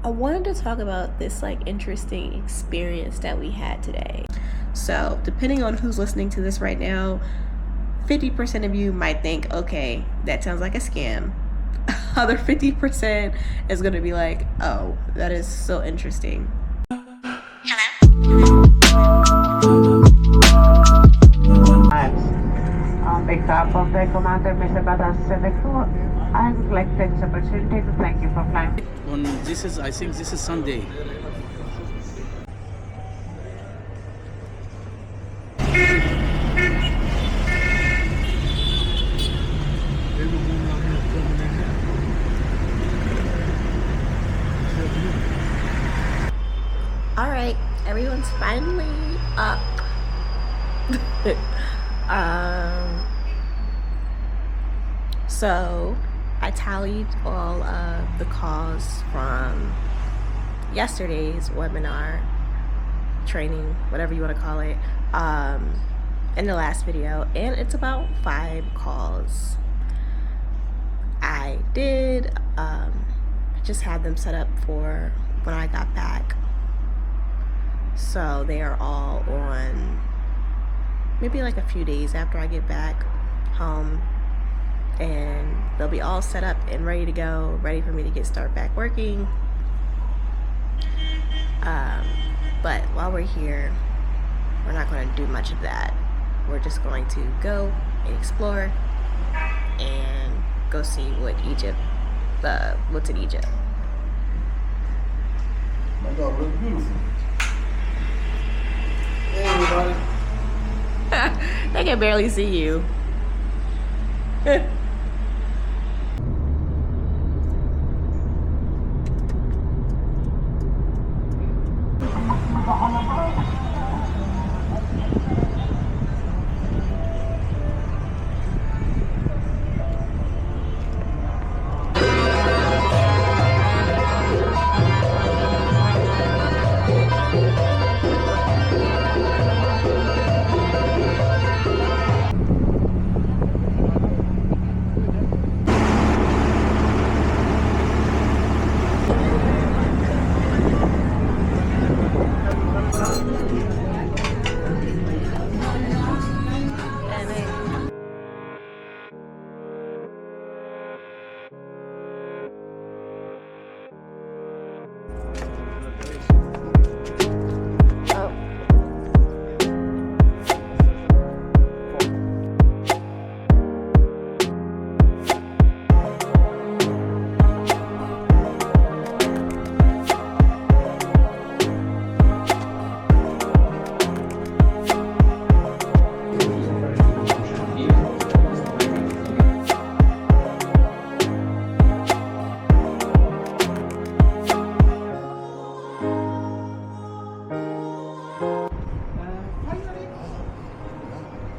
I wanted to talk about this interesting experience that we had today. So, depending on who's listening to this right now, 50% of you might think, okay, that sounds like a scam. Other 50% is going to be like, oh, that is so interesting. On behalf of the commander, Mr. Badas Senekor, I would like to take this opportunity to thank you for flying. I think this is Sunday. All right, everyone's finally up. So I tallied all of the calls from yesterday's webinar, training, whatever you want to call it, in the last video, and it's about 5 calls. I did just had them set up for when I got back, so they are all on maybe like a few days after I get back home, and they'll be all set up and ready to go, ready for me to start back working. But while we're here, we're not going to do much of that. We're just going to go and explore and go see what's in Egypt. My dog looks beautiful. Hey everybody. They can barely see you.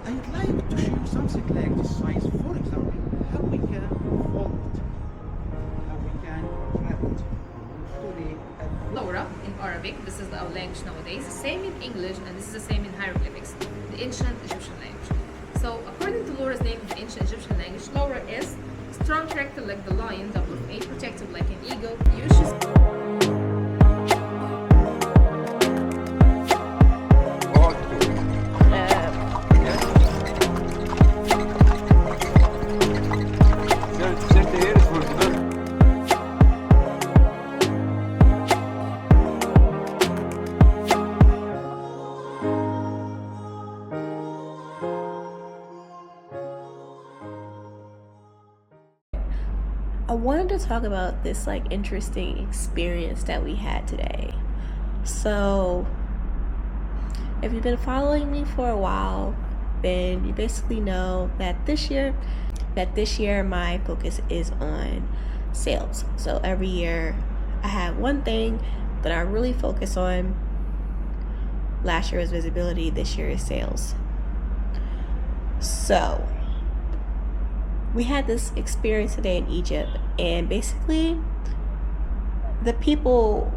I'd like to show you something like this size. For example, how we can fold it, how we can wrap it to the Laura in Arabic. This is our language nowadays. The same in English, and this is the same in hieroglyphics, the ancient Egyptian language. So, according to Laura's name in the ancient Egyptian language, Laura is strong character like the lion, double of eight, protective like an eagle, usually. I wanted to talk about this interesting experience that we had today. So if you've been following me for a while, then you basically know that this year my focus is on sales. So every year I have one thing that I really focus on. Last year was visibility, this year is sales. So we had this experience today in Egypt, and basically the people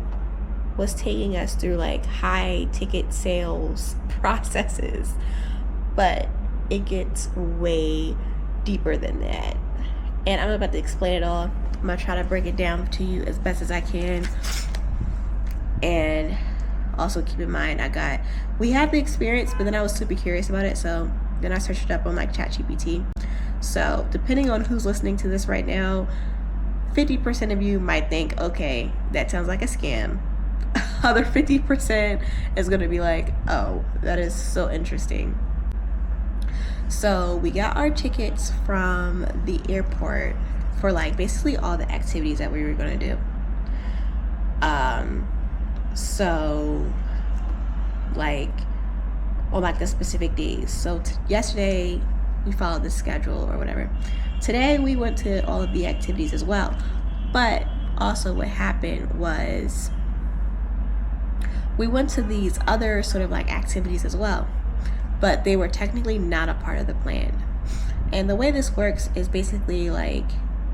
was taking us through high ticket sales processes, but it gets way deeper than that, and I'm about to explain it all. I'm gonna try to break it down to you as best as I can. And also keep in mind, we had the experience, but then I was super curious about it, so then I searched it up on like ChatGPT. So depending on who's listening to this right now, 50% of you might think, okay, that sounds like a scam. Other 50% is going to be like, oh, that is so interesting. So we got our tickets from the airport for like basically all the activities that we were going to do. So like on like the specific days. So yesterday we followed the schedule or whatever. Today we went to all of the activities as well. But also what happened was we went to these other sort of like activities as well, but they were technically not a part of the plan. And the way this works is basically like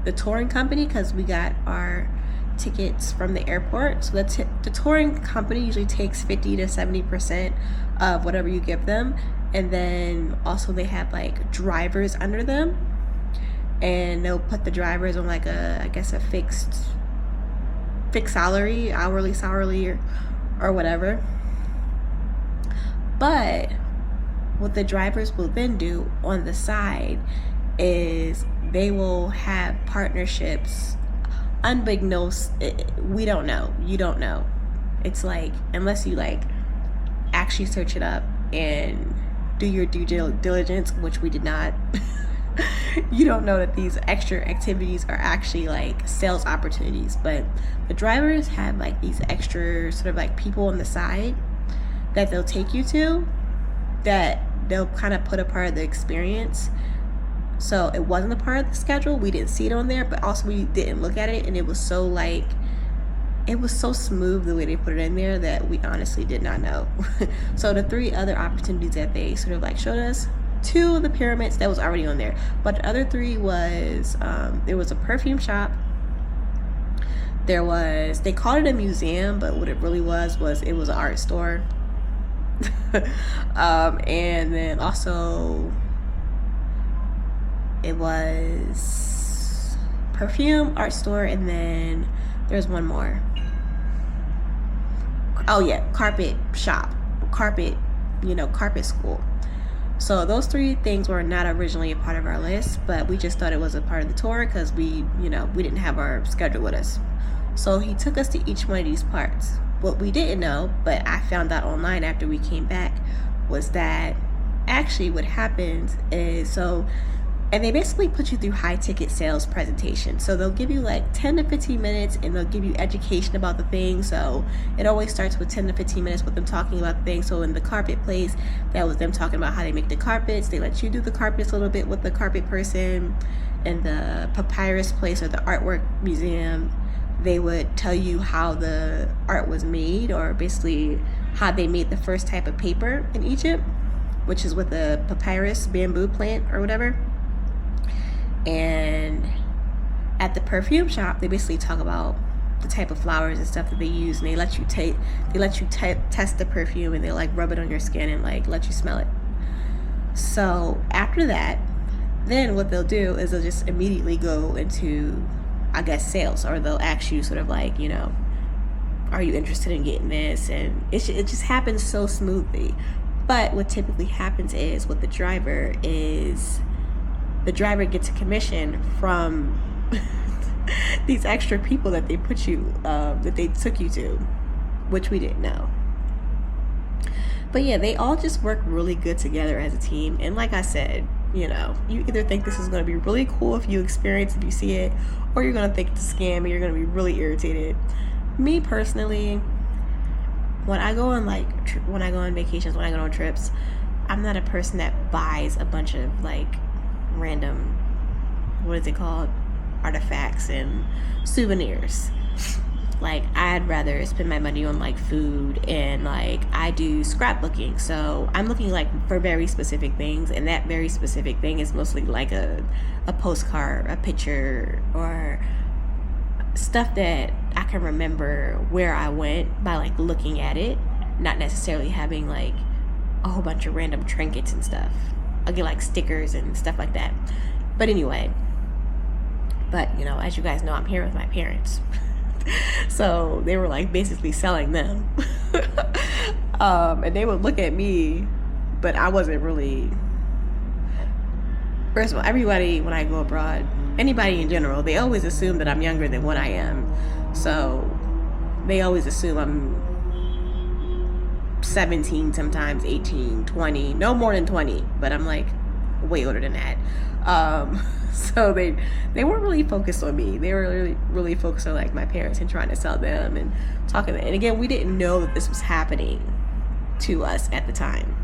the touring company, because we got our tickets from the airport, so the touring company usually takes 50 to 70% of whatever you give them, and then also they have like drivers under them, and they'll put the drivers on like a fixed salary, hourly or whatever. But what the drivers will then do on the side is they will have partnerships unbeknownst. We don't know, you don't know. It's like, unless you like actually search it up and do your due diligence, which we did not, you don't know that these extra activities are actually like sales opportunities. But the drivers have like these extra sort of like people on the side that they'll take you to, that they'll kind of put a part of the experience. So it wasn't a part of the schedule, we didn't see it on there, but also we didn't look at it, and it was so like, it was so smooth the way they put it in there that we honestly did not know. So the 3 other opportunities that they sort of like showed us, 2 of the pyramids, that was already on there, but the other 3 was there was a perfume shop, there was, they called it a museum, but what it really was it was an art store. And then also it was perfume, art store, and then there's one more. Oh yeah, carpet shop, carpet school. So those 3 things were not originally a part of our list, but we just thought it was a part of the tour because we didn't have our schedule with us. So he took us to each one of these parts. What we didn't know, but I found out online after we came back, was that actually what happens is, and they basically put you through high ticket sales presentation. So they'll give you like 10 to 15 minutes and they'll give you education about the thing. So it always starts with 10 to 15 minutes with them talking about the thing. So in the carpet place, that was them talking about how they make the carpets. They let you do the carpets a little bit with the carpet person. In the papyrus place or the artwork museum, they would tell you how the art was made, or basically how they made the first type of paper in Egypt, which is with the papyrus bamboo plant or whatever. And at the perfume shop, they basically talk about the type of flowers and stuff that they use, and they let you test the perfume, and they like rub it on your skin and like let you smell it. So after that, then what they'll do is they'll just immediately go into, I guess, sales, or they'll ask you sort of like, are you interested in getting this? And it just happens so smoothly. But what typically happens is with the driver is the driver gets a commission from these extra people that they put you, that they took you to, which we didn't know. But yeah, they all just work really good together as a team. And like I said, you either think this is going to be really cool if you experience, if you see it, or you're going to think it's a scam and you're going to be really irritated. Me personally, when I go on vacations, when I go on trips, I'm not a person that buys a bunch of like random, what is it called, artifacts and souvenirs. Like, I'd rather spend my money on like food, and like I do scrapbooking, so I'm looking like for very specific things, and that very specific thing is mostly like a postcard, a picture, or stuff that I can remember where I went by like looking at it, not necessarily having like a whole bunch of random trinkets and stuff. I'll get like stickers and stuff like that. But anyway, as you guys know, I'm here with my parents. So they were like basically selling them. And they would look at me, but I wasn't really. First of all, everybody, when I go abroad, anybody in general, they always assume that I'm younger than what I am. So they always assume I'm 17, sometimes 18, 20, no more than 20, but I'm like way older than that. So they weren't really focused on me. They were really focused on like my parents and trying to sell them and talking. And again, we didn't know that this was happening to us at the time.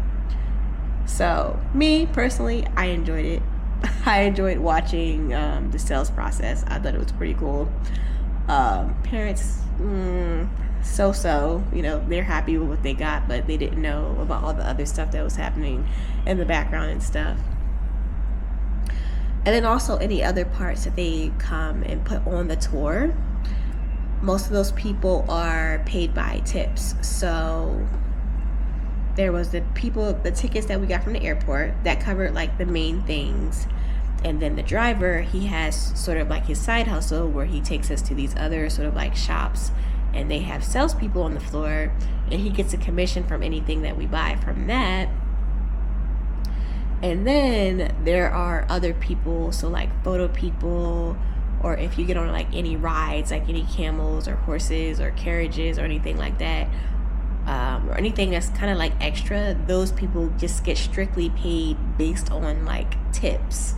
So me personally, I enjoyed it. I enjoyed watching the sales process. I thought it was pretty cool. Parents, so, you know, they're happy with what they got, but they didn't know about all the other stuff that was happening in the background and stuff. And then also any other parts that they come and put on the tour, most of those people are paid by tips. So there was the tickets that we got from the airport that covered like the main things. And then the driver, he has sort of like his side hustle where he takes us to these other sort of like shops, and they have salespeople on the floor, and he gets a commission from anything that we buy from that. And then there are other people, so like photo people, or if you get on like any rides, like any camels or horses or carriages or anything like that, or anything that's kind of like extra, those people just get strictly paid based on like tips.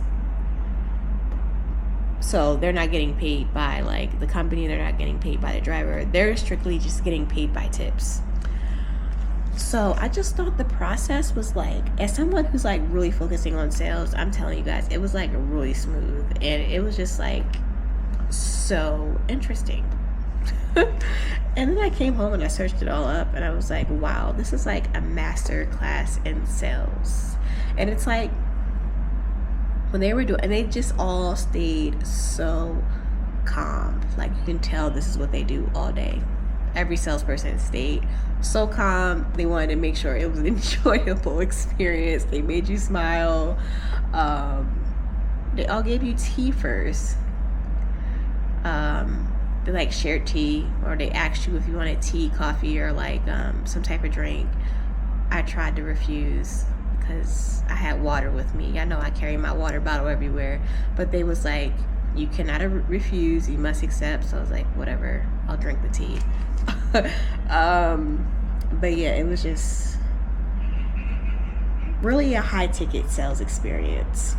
So they're not getting paid by like the company, they're not getting paid by the driver, they're strictly just getting paid by tips. So I just thought the process was like, as someone who's like really focusing on sales, I'm telling you guys, it was like really smooth, and it was just like so interesting. And then I came home and I searched it all up, and I was like, wow, this is like a master class in sales. And it's like when they were doing, and they just all stayed so calm. Like you can tell this is what they do all day. Every salesperson stayed so calm. They wanted to make sure it was an enjoyable experience. They made you smile. They all gave you tea first. They like shared tea, or they asked you if you wanted tea, coffee, or like some type of drink. I tried to refuse because I had water with me. I know I carry my water bottle everywhere, but they was like, you cannot refuse, you must accept. So I was like, whatever, I'll drink the tea. But yeah, it was just really a high ticket sales experience.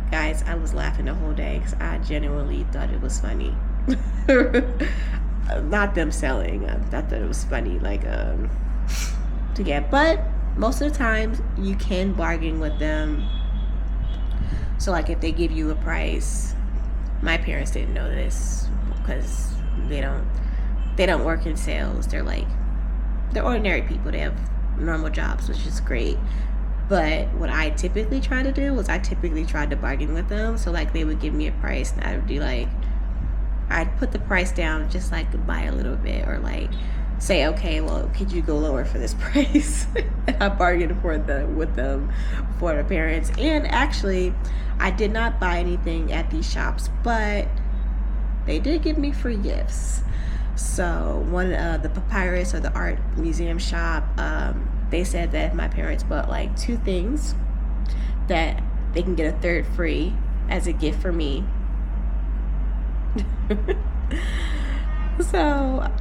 Guys, I was laughing the whole day because I genuinely thought it was funny. Not them selling, I thought that it was funny, like to get, but most of the times you can bargain with them. So like if they give you a price, my parents didn't know this because they don't work in sales. They're ordinary people. They have normal jobs, which is great. But what I typically try to do was I typically tried to bargain with them. So like they would give me a price, and I would be like, I'd put the price down just like by a little bit, or like say, okay, well, could you go lower for this price? And I bargained with them for the parents. And actually, I did not buy anything at these shops, but they did give me free gifts. So one the papyrus, or the art museum shop, they said that if my parents bought like 2 things, that they can get a third free as a gift for me. So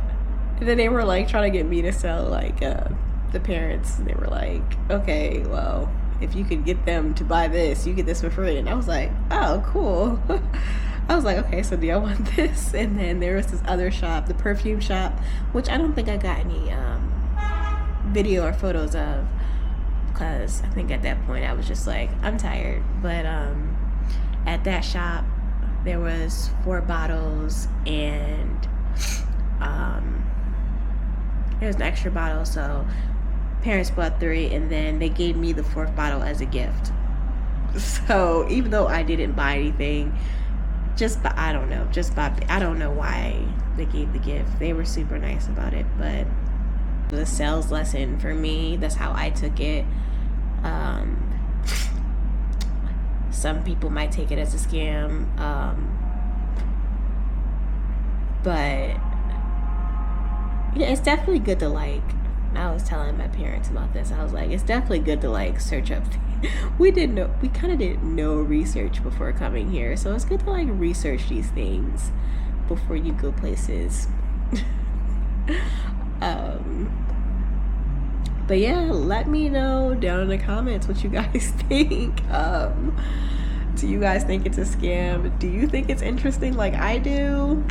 then they were like trying to get me to sell like the parents. They were like, okay, well, if you could get them to buy this, you get this for free. And I was like, oh, cool. I was like, okay, so do y'all want this? And then there was this other shop, the perfume shop, which I don't think I got any video or photos of, because I think at that point I was just like, I'm tired. But at that shop there was 4 bottles, and there was an extra bottle, so parents bought 3, and then they gave me the 4th bottle as a gift. So even though I didn't buy anything, I don't know why they gave the gift. They were super nice about it, but the sales lesson for me, that's how I took it. some people might take it as a scam, but yeah, it's definitely good to like. I was telling my parents about this. I was like, it's definitely good to like search up. We kind of did no research before coming here, so it's good to like research these things before you go places. But yeah, let me know down in the comments what you guys think. Do you guys think it's a scam? Do you think it's interesting like I do?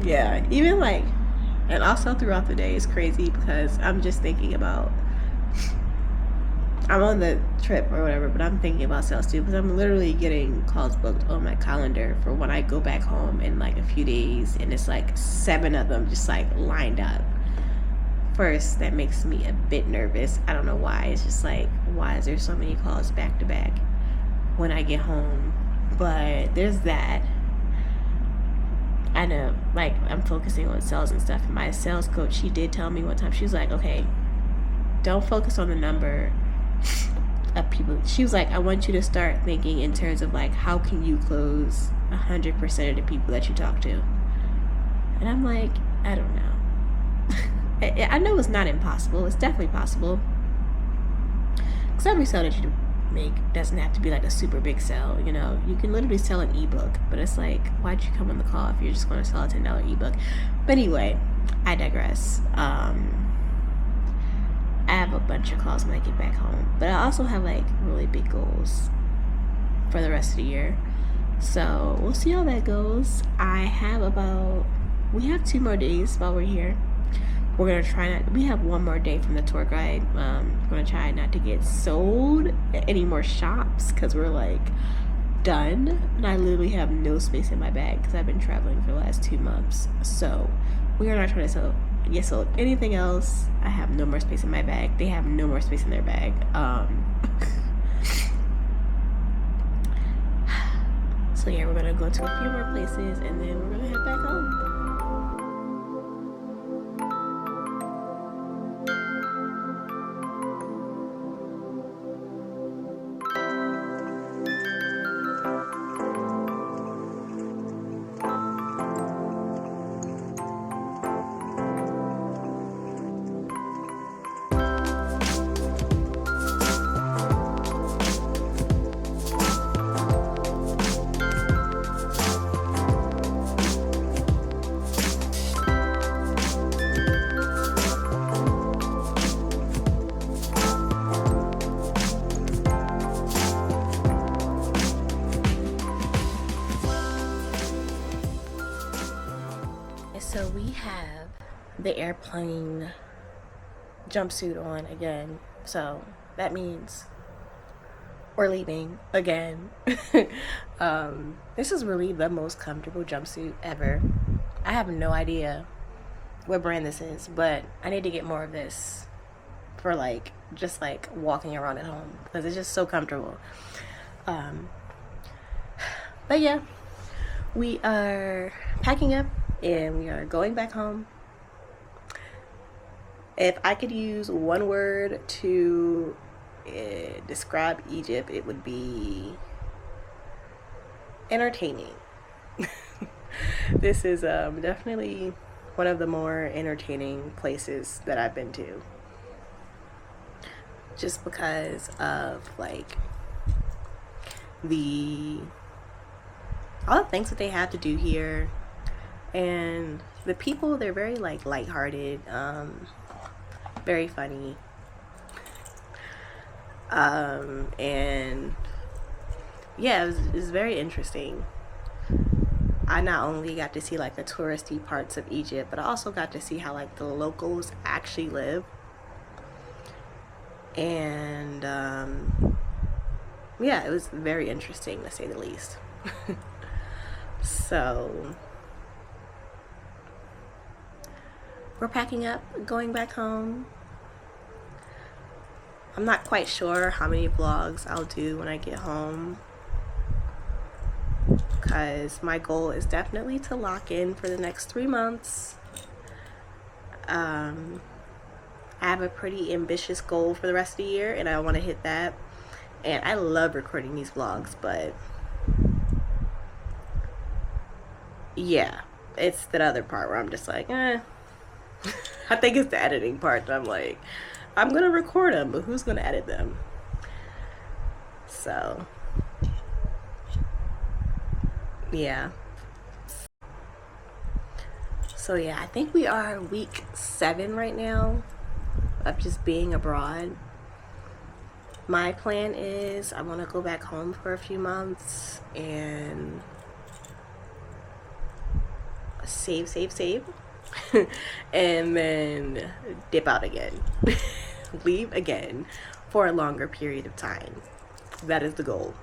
Yeah, even like, and also throughout the day is crazy because I'm just thinking about, I'm on the trip or whatever, but I'm thinking about sales too because I'm literally getting calls booked on my calendar for when I go back home in like a few days, and it's like 7 of them just like lined up. First, that makes me a bit nervous. I don't know why. It's just like, why is there so many calls back to back when I get home? But there's that. I know, like, I'm focusing on sales and stuff. My sales coach, she did tell me one time, she was like, okay, don't focus on the number of people. She was like, I want you to start thinking in terms of like, how can you close 100% of the people that you talk to? And I'm like, I don't know. I know it's not impossible. It's definitely possible. Because every sale that you make doesn't have to be like a super big sale. You know, you can literally sell an ebook, but it's like, why'd you come on the call if you're just going to sell a $10 ebook? But anyway, I digress. I have a bunch of calls when I get back home, but I also have like really big goals for the rest of the year, so we'll see how that goes. We have 2 more days while we're here. We're gonna try we have 1 more day from the tour guide. We're gonna try not to get sold at any more shops because we're like done, and I literally have no space in my bag because I've been traveling for the last 2 months. So we are not trying to get sold anything else. I have no more space in my bag. They have no more space in their bag. So yeah, we're gonna go to a few more places and then we're gonna head back home. So we have the airplane jumpsuit on again, so that means we're leaving again. This is really the most comfortable jumpsuit ever. I have no idea what brand this is, but I need to get more of this for like just like walking around at home because it's just so comfortable. But yeah, we are packing up and we are going back home. If I could use one word to describe Egypt, it would be entertaining. This is definitely one of the more entertaining places that I've been to, just because of like all the things that they have to do here. And the people, they're very like lighthearted, very funny, and yeah, it was very interesting. I not only got to see like the touristy parts of Egypt, but I also got to see how like the locals actually live. And yeah, it was very interesting to say the least. So we're packing up, going back home. I'm not quite sure how many vlogs I'll do when I get home, because my goal is definitely to lock in for the next 3 months. I have a pretty ambitious goal for the rest of the year, and I want to hit that. And I love recording these vlogs, but yeah, it's that other part where I'm just like, I think it's the editing part that I'm like, I'm gonna record them, but who's gonna edit them? So yeah. So yeah, I think we are week 7 right now of just being abroad. My plan is I want to go back home for a few months and save and then dip out again. Leave again for a longer period of time. That is the goal.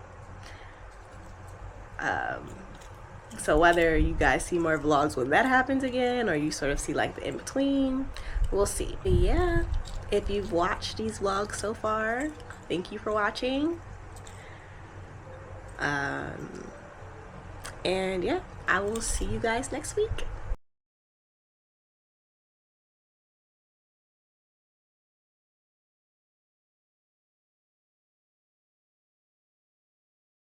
So whether you guys see more vlogs when that happens again, or you sort of see like the in between, we'll see. But yeah, if you've watched these vlogs so far, thank you for watching. And yeah, I will see you guys next week.